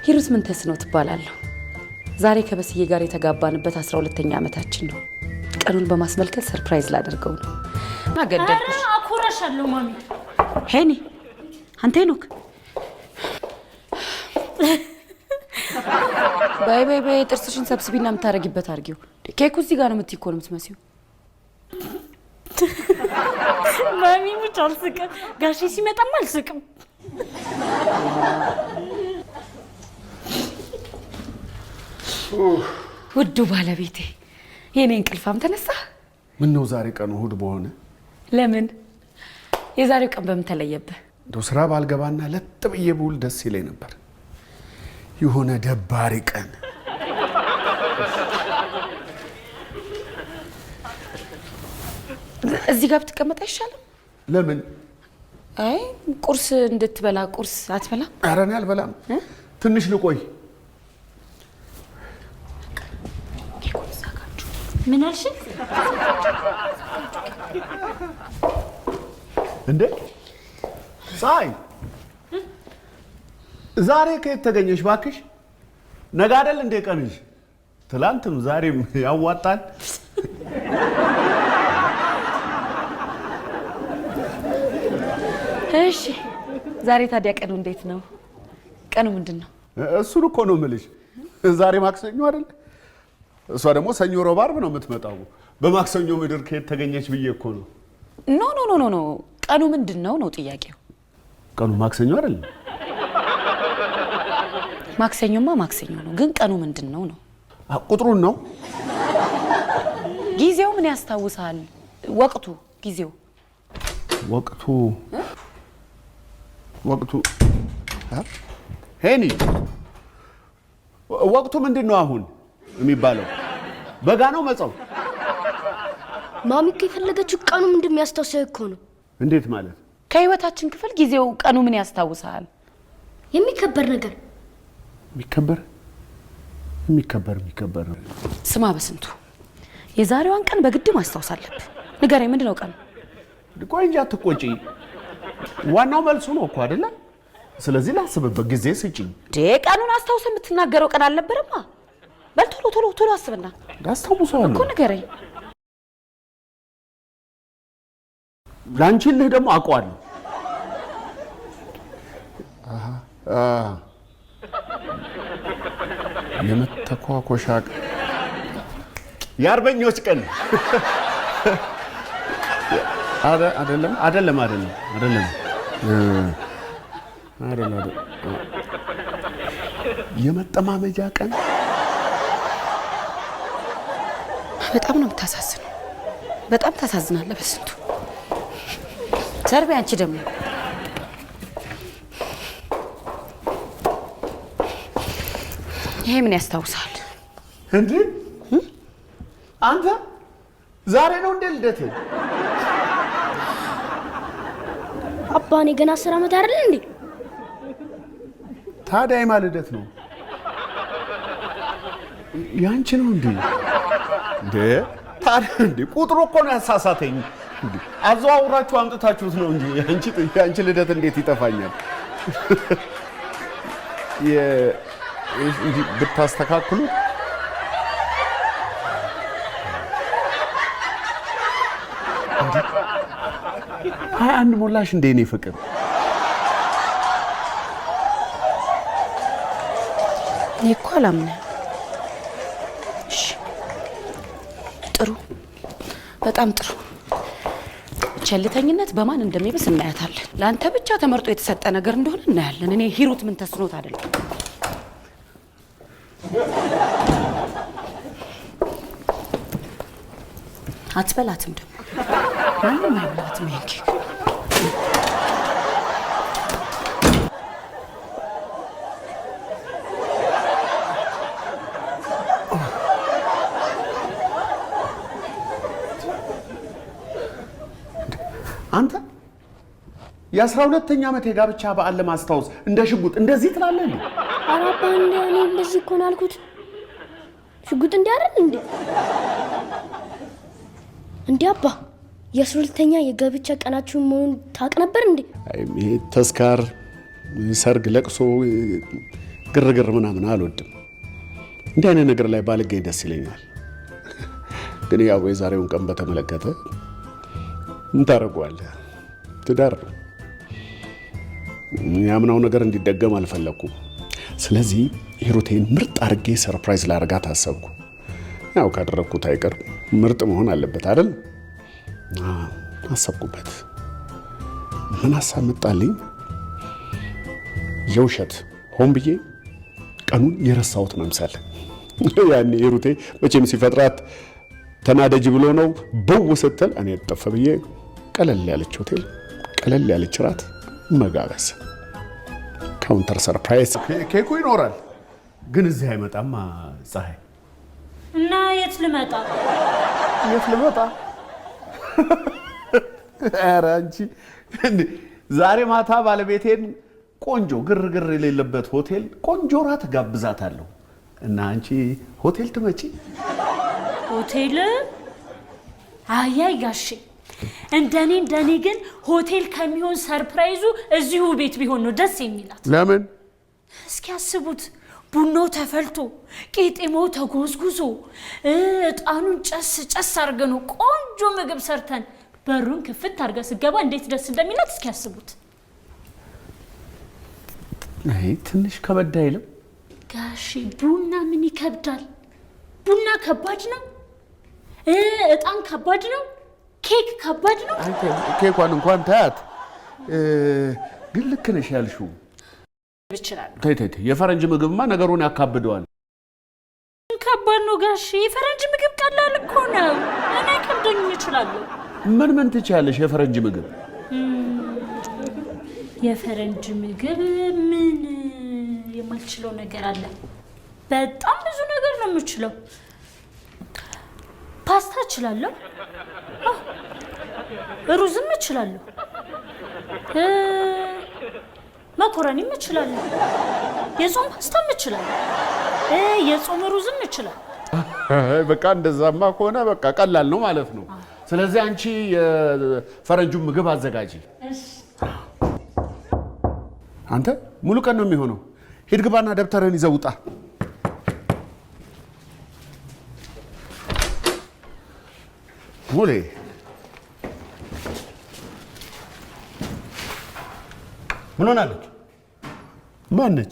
ሂሩት ምን ተስኖ ትባላለሁ። ዛሬ ከበስዬ ጋር የተጋባንበት 12ኛ ዓመታችን ነው። ቀኑን በማስመልከት ሰርፕራይዝ ላደርገው ነው። ማገደልኩሽ። አኮራሻለሁ ማሚ። ሄኒ አንተ ሄኖክ ባይ ባይ ባይ። ጥርስሽን ሰብስቢና የምታረጊበት አርጊው። ኬኩ እዚህ ጋር ነው የምትይኮ ነው የምትመስዪው። ማሚ ሙች አልስቅም። ጋሼ ሲመጣም አልስቅም። ውዱ ባለቤቴ የኔ እንቅልፋም ተነሳ። ምን ነው ዛሬ ቀኑ እሑድ በሆነ? ለምን የዛሬው ቀን በምን ተለየብህ? እንደው ስራ ባልገባና ለጥ ብዬ ብውል ደስ ይለኝ ነበር። የሆነ ደባሪ ቀን። እዚህ ጋር ብትቀመጥ አይሻልም? ለምን? አይ ቁርስ እንድትበላ። ቁርስ አትበላም? ኧረ እኔ አልበላም። ትንሽ ልቆይ። ምን አልሽ? እንዴ ፀሐይ፣ ዛሬ ከየት ተገኘሽ ባክሽ? ነገ አይደል እንዴ ቀንሽ? ትላንትም ዛሬም ያዋጣል። እሺ ዛሬ ታዲያ ቀኑ እንዴት ነው? ቀኑ ምንድን ነው? እሱን እኮ ነው የምልሽ። ዛሬ ማክሰኞ አይደል? እሷ ደግሞ ሰኞ ሮብ ዓርብ ነው የምትመጣው። በማክሰኞ ምድር ከየት ተገኘች ብዬ እኮ ነው። ኖ ኖ ኖ ኖ ቀኑ ምንድን ነው ነው ጥያቄው። ቀኑ ማክሰኞ አይደል? ማክሰኞማ ማክሰኞ ነው፣ ግን ቀኑ ምንድን ነው ነው? ቁጥሩን ነው። ጊዜው ምን ያስታውሳል? ወቅቱ፣ ጊዜው፣ ወቅቱ ሄኒ፣ ወቅቱ ምንድን ነው አሁን የሚባለው? በጋ ነው መጸው? ማሚ እኮ የፈለገችው ቀኑ ምንድን የሚያስታውሰው እኮ ነው። እንዴት ማለት? ከህይወታችን ክፍል ጊዜው፣ ቀኑ ምን ያስታውሳል? የሚከበር ነገር። የሚከበር ስማ በስንቱ፣ የዛሬዋን ቀን በግድ ማስታወስ አለብህ። ንገረኝ፣ ምንድን ነው ቀኑ? ቆይ እንጂ አትቆጪ። ዋናው መልሱ ነው እኮ አይደለ? ስለዚህ ላስብበት ጊዜ ስጪኝ። ቀኑን አስታውሰህ የምትናገረው ቀን አልነበረማ? በል ቶሎ ቶሎ ቶሎ አስብና አስታውሰዋለሁ እኮ ንገረኝ። ላንቺልህ ደግሞ አውቀዋለሁ። የመተኳኮሻ የአርበኞች ቀን አይደለም። የመጠማመጃ ቀን። በጣም ነው የምታሳዝነው። በጣም ታሳዝናለህ በስንቱ። ሰርቤ አንቺ ደግሞ ይሄ ምን ያስታውሳል እንዴ? አንተ ዛሬ ነው እንደ ልደት? አባ እኔ ገና 10 ዓመት አይደል እንዴ? ታዲያ የማን ልደት ነው? ያንቺ ነው እንዴ? ታዲያ እንዴ ቁጥሩ እኮ ነው ያሳሳተኝ። አዘዋውራችሁ አምጥታችሁት ነው እንጂ ያንቺ ልደት እንዴት ይጠፋኛል? እንጂ ብታስተካክሉ። አንድ ሞላሽ እንደ እኔ ፍቅር። እኔ እኮ አላምነህም። እሺ ጥሩ፣ በጣም ጥሩ። ቸልተኝነት በማን እንደሚብስ እናያታለን። ለአንተ ብቻ ተመርጦ የተሰጠ ነገር እንደሆነ እናያለን። እኔ ሂሩት ምን ተስኖት አይደለም። አትበላትም ደግሞ ማንም አይበላትም ይሄን ኬክ። አንተ የ12ኛ ዓመት የጋብቻ በዓል ለማስታወስ እንደ ሽጉጥ እንደዚህ ትላለህ እንዴ? ኧረ አባ እኔ እንደዚህ እኮ ነው ያልኩት። ሽጉጥ እንዲህ አይደል እንዴ? እንዴ አባ የ12ኛ የጋብቻ ቀናችሁ መሆኑን ታውቅ ነበር እንዴ? ይሄ ተስካር፣ ሰርግ፣ ለቅሶ ግርግር ምናምን አልወድም። እንዲህ አይነት ነገር ላይ ባልገኝ ደስ ይለኛል። ግን ያው የዛሬውን ቀን በተመለከተ ምን ታደርገዋለህ? ትዳር ነው። ያምናው ነገር እንዲደገም አልፈለኩም። ስለዚህ ሂሩቴን ምርጥ አድርጌ ሰርፕራይዝ ላደርጋት አሰብኩ። ያው ካደረግኩት አይቀር ምርጥ መሆን አለበት አይደል? አሰብኩበት። ምን ሀሳብ መጣልኝ? የውሸት ሆን ብዬ ቀኑን የረሳሁት መምሰል። ያኔ ሂሩቴ መቼም ሲፈጥራት ተናደጅ ብሎ ነው ብው ስትል እኔ ጠፈ ብዬ ቀለል ያለች ሆቴል፣ ቀለል ያለች ራት መጋበዝ፣ ካውንተር ሰርፕራይዝ። ኬኩ ይኖራል ግን እዚህ አይመጣም። ፀሐይ እና የት ልመጣ? ኧረ አንቺ ዛሬ ማታ ባለቤቴን ቆንጆ ግርግር የሌለበት ሆቴል ቆንጆ ራት ጋብዛታለሁ እና አንቺ ሆቴል ትመጪ? ሆቴል? አያይ ጋሼ፣ እንደኔ ግን ሆቴል ከሚሆን ሰርፕራይዙ እዚሁ ቤት ቢሆን ነው ደስ የሚላት። ለምን? እስኪ አስቡት፣ ቡናው ተፈልቶ ቄጤማው ተጎዝጉዞ እጣኑን ጨስ አድርገን ቆንጆ ምግብ ሰርተን በሩን ክፍት አድርጋ ስገባ እንዴት ደስ እንደሚላት እስኪ አስቡት። አይ ትንሽ ከበድ አይልም ጋሼ? ቡና ምን ይከብዳል? ቡና ከባድ ነው። እጣን ከባድ ነው። ኬክ ከባድ ነው። ኬኳን እንኳን ታያት። ግን ልክ ነሽ ያልሽው ይችላል። ተይ የፈረንጅ ምግብማ ነገሩን ያካብደዋል። ከባድ ነው ጋሼ። የፈረንጅ ምግብ ቀላል እኮ ነው። እኔ ከብዶኝ እችላለሁ። ምን ትችያለሽ? የፈረንጅ ምግብ የፈረንጅ ምግብ ምን የማልችለው ነገር አለ? በጣም ብዙ ነገር ነው የምችለው። ፓስታ እችላለሁ፣ ሩዝም እችላለሁ፣ መኮረኒም እችላለሁ፣ የጾም ፓስታም እችላለሁ፣ የጾም ሩዝም እችላለሁ። በቃ እንደዛማ ከሆነ በቃ ቀላል ነው ማለት ነው። ስለዚህ አንቺ የፈረንጁን ምግብ አዘጋጂ። አንተ ሙሉ ቀን ነው የሚሆነው። ሂድ ግባና ደብተርህን ይዘህ ውጣ። ሙሌ ምን ሆናለች? ማነች?